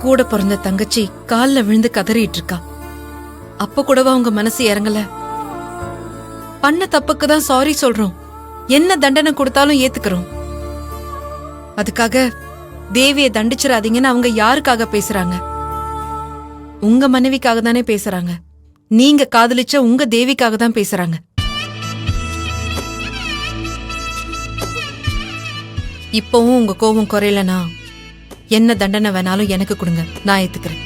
கூட பிறந்த தங்கச்சி கால்ல விழுந்து கதறிட்டு இருக்கா. அப்ப கூடவா உங்க மனசு இறங்கல? பண்ண தப்புக்கு தான் சாரி சொல்றோம், என்ன தண்டனை கொடுத்தாலும் ஏத்துக்கிறோம். அதுக்காக தேவியை தண்டிச்சிடாதீங்கன்னு அவங்க யாருக்காக பேசுறாங்க? உங்க மனைவிக்காக தானே பேசுறாங்க. நீங்க காதலிச்ச உங்க தேவிக்காக தான் பேசுறாங்க. இப்பவும் உங்க கோபம் குறையலனா என்ன தண்டனை வேணாலும் எனக்கு கொடுங்க, நான் ஏத்துக்கிறேன்.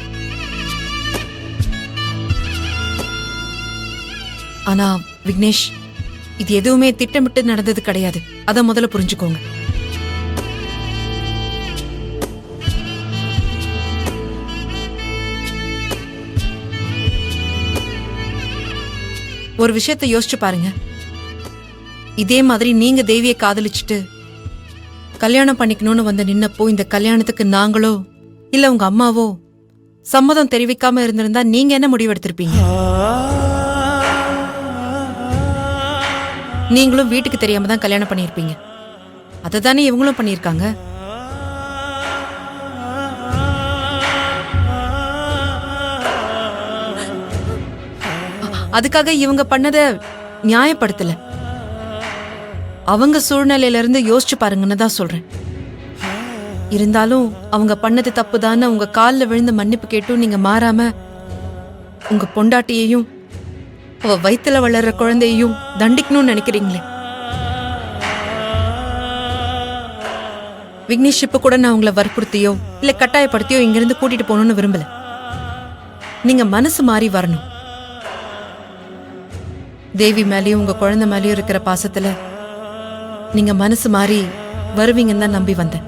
ஆனா விக்னேஷ், இது எதுவுமே திட்டமிட்டு நடந்தது கிடையாது. அத முதல்ல புரிஞ்சுக்கோங்க. ஒரு விஷயத்தை யோசிச்சு பாருங்க. இதே மாதிரி நீங்க தேவியை காதலிச்சுட்டு கல்யாணம் பண்ணிக்கணும்னு வந்து நின்னப்போ இந்த கல்யாணத்துக்கு நாங்களோ இல்ல உங்க அம்மாவோ சம்மதம் தெரிவிக்காம இருந்திருந்தா நீங்க என்ன முடிவெடுத்திருப்பீங்க? நீங்களும் வீட்டுக்கு தெரியாம தான் கல்யாணம் பண்ணிருப்பீங்க. அததானே இவங்களும் பண்ணிருக்காங்க. அதுக்காக இவங்க பண்ணத நியாயப்படுத்தல. அவங்க சூழ்நிலையில இருந்து யோசிச்சு பாருங்கன்னு தான் சொல்றேன். இருந்தாலும் அவங்க பண்ணது தப்புதான்னு உங்க காலில் விழுந்து மன்னிப்பு கேட்டும் நீங்க மாறாம உங்க பொண்டாட்டியையும் அவ வயித்துல வளர்ற குழந்தையையும் தண்டிக்கணும்னு நினைக்கிறீங்களே. விக்னேஷ், இப்ப கூட நான் உங்களை வற்புறுத்தியோ இல்ல கட்டாயப்படுத்தியோ இங்கிருந்து கூட்டிட்டு போகணும்னு விரும்பல. நீங்க மனசு மாறி வரணும். தேவி மேலேயும் உங்க குழந்தை மேலேயும் இருக்கிற பாசத்துல நீங்க மனசு மாறி வருவீங்கன்னு தான் நம்பி வந்தேன்.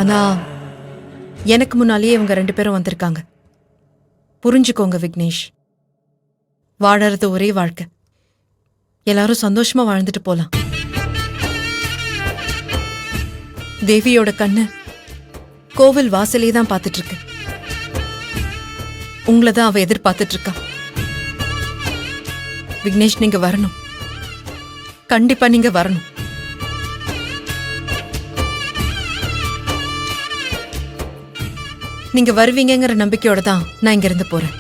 ஆனா எனக்கு முன்னாலேயே இவங்க 2 பேரும் வந்திருக்காங்க. புரிஞ்சுக்கோங்க விக்னேஷ், வாழறது ஒரே வாழ்க்கை. எல்லாரும் சந்தோஷமா வாழ்ந்துட்டு போலாம். தேவியோட கண்ணு கோவில் வாசலே தான் பார்த்துட்டு இருக்கு. உங்களை தான் அவ எதிர்பார்த்துட்டு இருக்கா. விக்னேஷ், நீங்க வரணும். கண்டிப்பா நீங்க வரணும். நீங்க வருவீங்கிற நம்பிக்கையோட தான் நான் இங்க இருந்து போறேன்.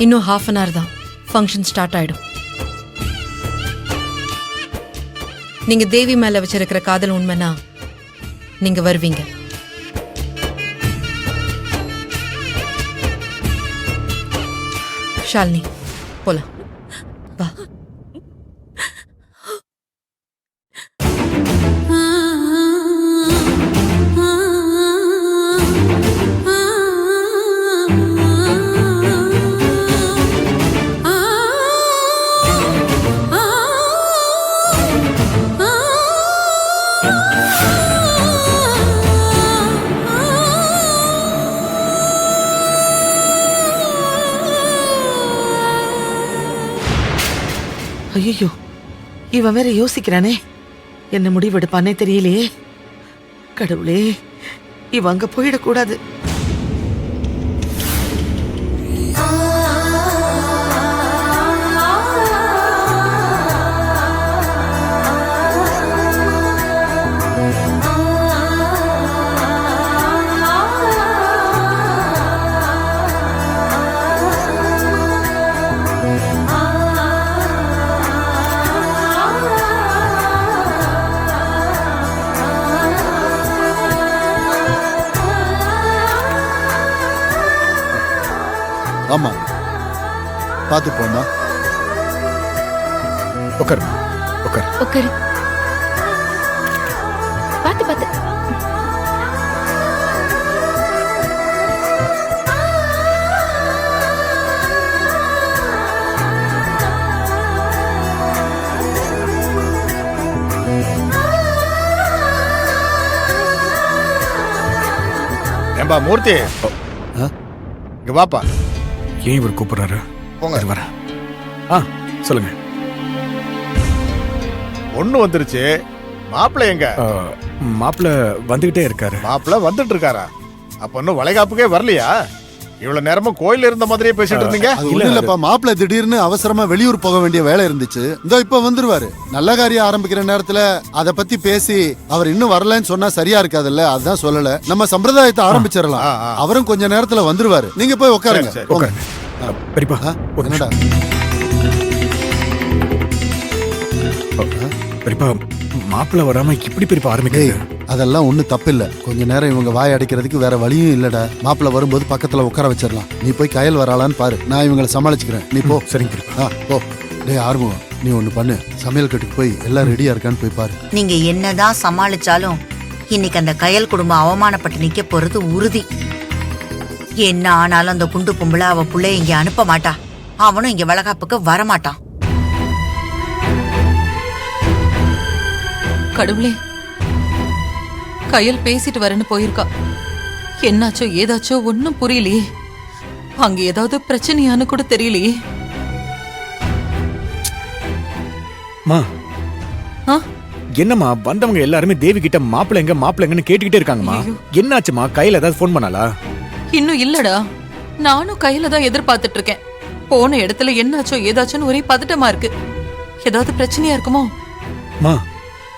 இன்னும் ½ an hour தான் ஃபங்க்ஷன் ஸ்டார்ட் ஆயிடும். நீங்க தேவி மேல வச்சிருக்கிற காதல் உண்மைனா நீங்க வருவீங்க. ஷாலினி, போலாம் வா. ஐயோ, இவன் வேற யோசிக்கிறானே, என்ன முடிவெடுப்பானே தெரியலையே. கடவுளே, இவன் அங்க போயிடக்கூடாது. ஆமா, பாத்து போமா. உட்காரு உட்காரு உட்காரு. பாத்து பாத்து. ஏம்பா மூர்த்தி, இங்க வாப்பா. ஏன் இவர் கூப்பிடுறாரு? போங்க வர. சொல்லுங்க. ஒண்ணு வந்துருச்சு. மாப்பிள்ள எங்க? மாப்பிள்ள வந்துகிட்டே இருக்காரு. மாப்பிள்ள வந்துட்டு இருக்காரா? அப்ப இன்னும் வளைகாப்புக்கே வரலையா? இவ்வளவு நேரமும் கோயில்ல இருந்த மாதிரியே பேசிட்டு இருந்தீங்க. அது ஒண்ணும் இல்லப்பா, மாப்பிள்ளை திடீர்னு அவசரமா வெளியூர் போக வேண்டிய வேலை இருந்துச்சு. இதோ இப்ப வந்துருவாரு. நல்ல காரியம் ஆரம்பிக்கிற நேரத்துல அத பத்தி பேசி அவர் இன்னும் வரலன்னு சொன்னா சரியா இருக்காதுல்ல, அதான் சொல்லல. நம்ம சம்பிரதாயத்தை ஆரம்பிச்சிடலாம். அவரும் கொஞ்ச நேரத்துல வந்துருவாரு. நீங்க போய் உட்காருங்க. சரி, போங்க. பெரியப்பா ஒரு என்னடா பெரியப்பா மாப்பிள்ள வராம இப்படி பெரியப்பா ஆரம்பிக்கிறது. அதெல்லாம் ஒண்ணு தப்பில்ல. கொஞ்ச நேரம் இவங்க வாய் அடைக்கிறதுக்கு வேற வழியும் இல்லடா. மாப்பிள்ள வரும்போது பக்கத்துல உட்கார வச்சிடலாம். நீ போய் கயல் வராளான்னு பாரு, நான் இவங்களை சமாளிச்சுக்கிறேன். நீ போ. சரிங்க பெரியப்பா. போ. டேய் ஆறுமுகம், நீ ஒண்ணு பண்ணு. சமையல் கட்டுக்கு போய் எல்லாம் ரெடியா இருக்கான்னு போய் பாரு. நீங்க என்னதான் சமாளிச்சாலும் இன்னைக்கு அந்த கயல் குடும்பம் அவமானப்பட்டு நிக்க போறது உறுதி. என்ன ஆனாலும் அந்த குண்டு பொம்பளை அவ புள்ளைய இங்க அனுப்ப மாட்டா. அவனும் இங்க வளகாப்புக்கு வரமாட்டான். கடவுளே, கையல் பேசிட்டு வரேன்னு போயிருக்கா. என்னாச்சோ ஏதாச்சோ ஒன்னும் புரியலையே. அங்க ஏதாவது பிரச்சனையான்னு கூட தெரியலையே. மா ஆ? என்னம்மா வந்தவங்க எல்லாருமே தேவி கிட்ட மாப்பிள்ளைங்கன்னு கேட்டுக்கிட்டே இருக்காங்கம்மா. என்னாச்சுமா? கையில ஏதாவது ஃபோன் பண்ணாளா? இன்னும் இல்லடா. நானும் கையில தான் எதிர்பார்த்துட்டு இருக்கேன். போன இடத்துல என்னாச்சோ ஏதாச்சோன்னு ஒரே பதட்டமா இருக்கு. ஏதாவது பிரச்சனையா இருக்குமோ? மா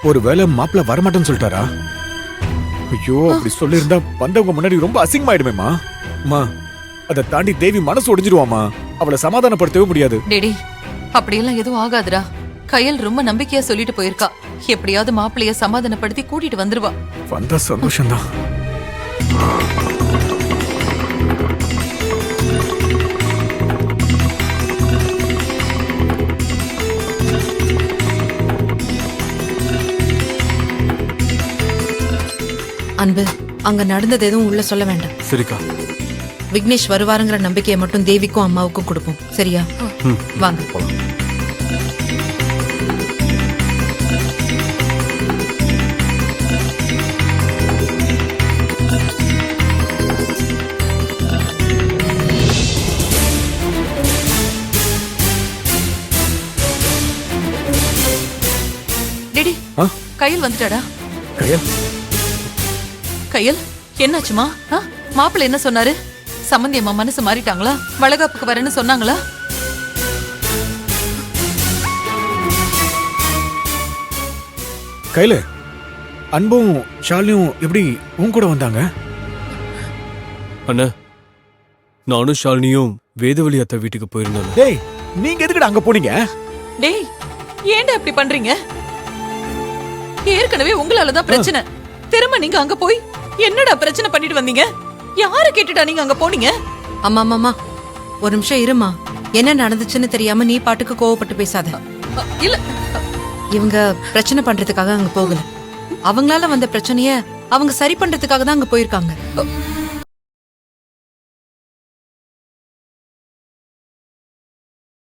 ஒருவேளை மாப்பிள்ள வரமாட்டேன்னு சொல்லிட்டாரா? ஐயோ, அப்படி சொல்லியிருந்தா வந்தவங்க முன்னாடி ரொம்ப அசிங்கமாயிடுமேமா. அம்மா அதை தாண்டி தேவி மனசு ஒடிஞ்சிருவாமா. அவளை சமாதானப்படுத்தவே முடியாது. டேடி, அப்படியெல்லாம் எதுவும் ஆகாதுடா. கையல் ரொம்ப நம்பிக்கையா சொல்லிட்டு போயிருக்கா. எப்படியாவது மாப்பிள்ளைய சமாதானப்படுத்தி கூட்டிட்டு வந்துருவா. வந்தா சந்தோஷம்தான். அன்பு, அங்க நடந்தது எதுவும் உள்ள சொல்ல வேண்டாம். சரிக்கா. விக்னேஷ் வருவாருங்கிற நம்பிக்கையை மட்டும் தேவிக்கும் அம்மாவுக்கும் கொடுப்போம். சரியா? வாங்க போலாம். டேடி, கையில் வந்துட்டாடா. கையல் கையல், என்னாச்சுமா? மாப்பிள்ளை என்ன சொன்னாரு? சம்பந்தி அம்மா மனசு மாறிட்டாங்களா? வளகாப்புக்கு வரேன்னு சொன்னாங்களா? கையில அன்பும் ஷாலியும் எப்படி உன் கூட வந்தாங்க? அண்ணா, நானும் ஷாலினியும் வேதவழி அத்தை வீட்டுக்கு போயிருந்தோம். டேய், நீங்க எதுக்குடா அங்க போனீங்க? டேய், ஏன்டா இப்படி பண்றீங்க? ஏற்கனவே உங்களாலதான் பிரச்சனை. திரும்ப நீங்க அங்க போய் என்னடா பிரச்சனை பண்ணிட்டு வந்தீங்க? யாரு கேட்டுட்டா நீங்க அங்க போனீங்க? அம்மா மாமா, ஒரு நிமிஷம் இருமா. என்ன நடந்துச்சுன்னு தெரியாம நீ பாட்டுக்கு கோவப்பட்டு பேசாத. இல்ல, இவங்க பிரச்சனை பண்றதுக்காக அங்க போகல. அவங்களால வந்த பிரச்சனைய அவங்க சரி பண்றதுக்காக தான் அங்க போயிருக்காங்க.